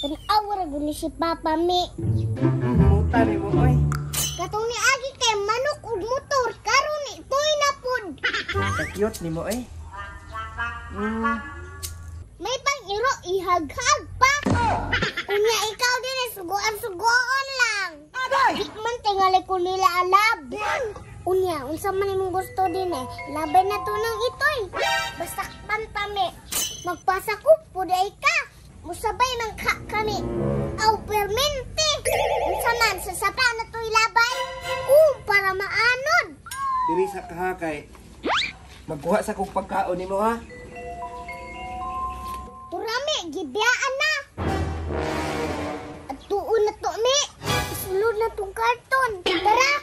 Tanawa ra si Papa Mi. Muta ni mo oy. Katong ni agi kay manok ug motor karon ni toy na pud. Ka-cute ni mo oy. May pang-iro ihaghag pa. Unya ikaw din sugoan lang. Di man tingali ko nila alab. Unya, unsa man imong gusto din laban na to ng itoy. Basta pantami. Magpasakup pud ay ka. Musabay man kami. Aw permente. Unsa man sa sapa na to'y laban? Para maanod. Diri sa kahakay. Magkuha sa kong pagkaon nimo ha. Turami, gibiyaan na. At tuon na to, Mi. Isulod na tong karton. Tara.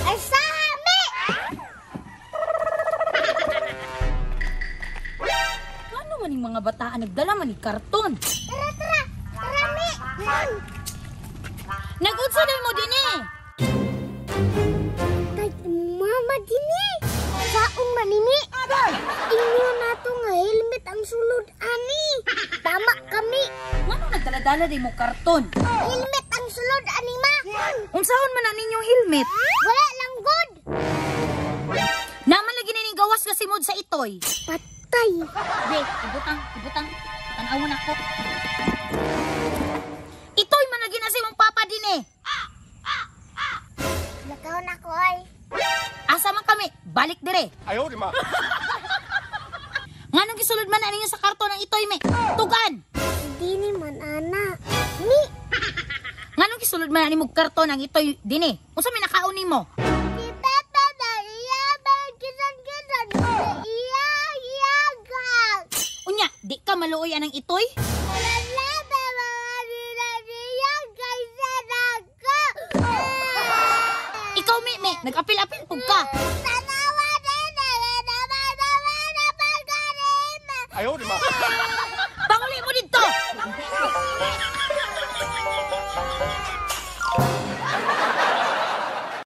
Ay, saha, Mi. Ano man yung mga bataan nagdala man ni karton? Tara, tara. Tara, Mi. Nag-unsa din mo din eh. Kay mama dini. Saong manimi. Inyo na to nga helmet ang sulod ani. Tama kami. Ngano nagdala-dala din mo karton? Helmet ang sulod ani ma. Unsahon man na ninyong helmet? Wala lang good. Naman lagi na ning gawas nga simod sa itoy. Patay. Be, ibutang. Tanawon ako. Itoy man lagi na si mong papa din eh. Lakaw na ko ay. Asa man kami? Balik dire. Ayaw, di ma. Nganong gisulod man na ninyo sa karton ng itoy me? Tugan. Dini man ana. Mi. Nganong gisulod man na nimog karton ng itoy din eh? Unsa may nakaon nimo? Si Papa na iya kisan. Iya gag. Unya, di ka maluoy anang itoy? Wala ba mga iya kaysa ako. Ikaw me, nag-apil-apil pug ka. Tara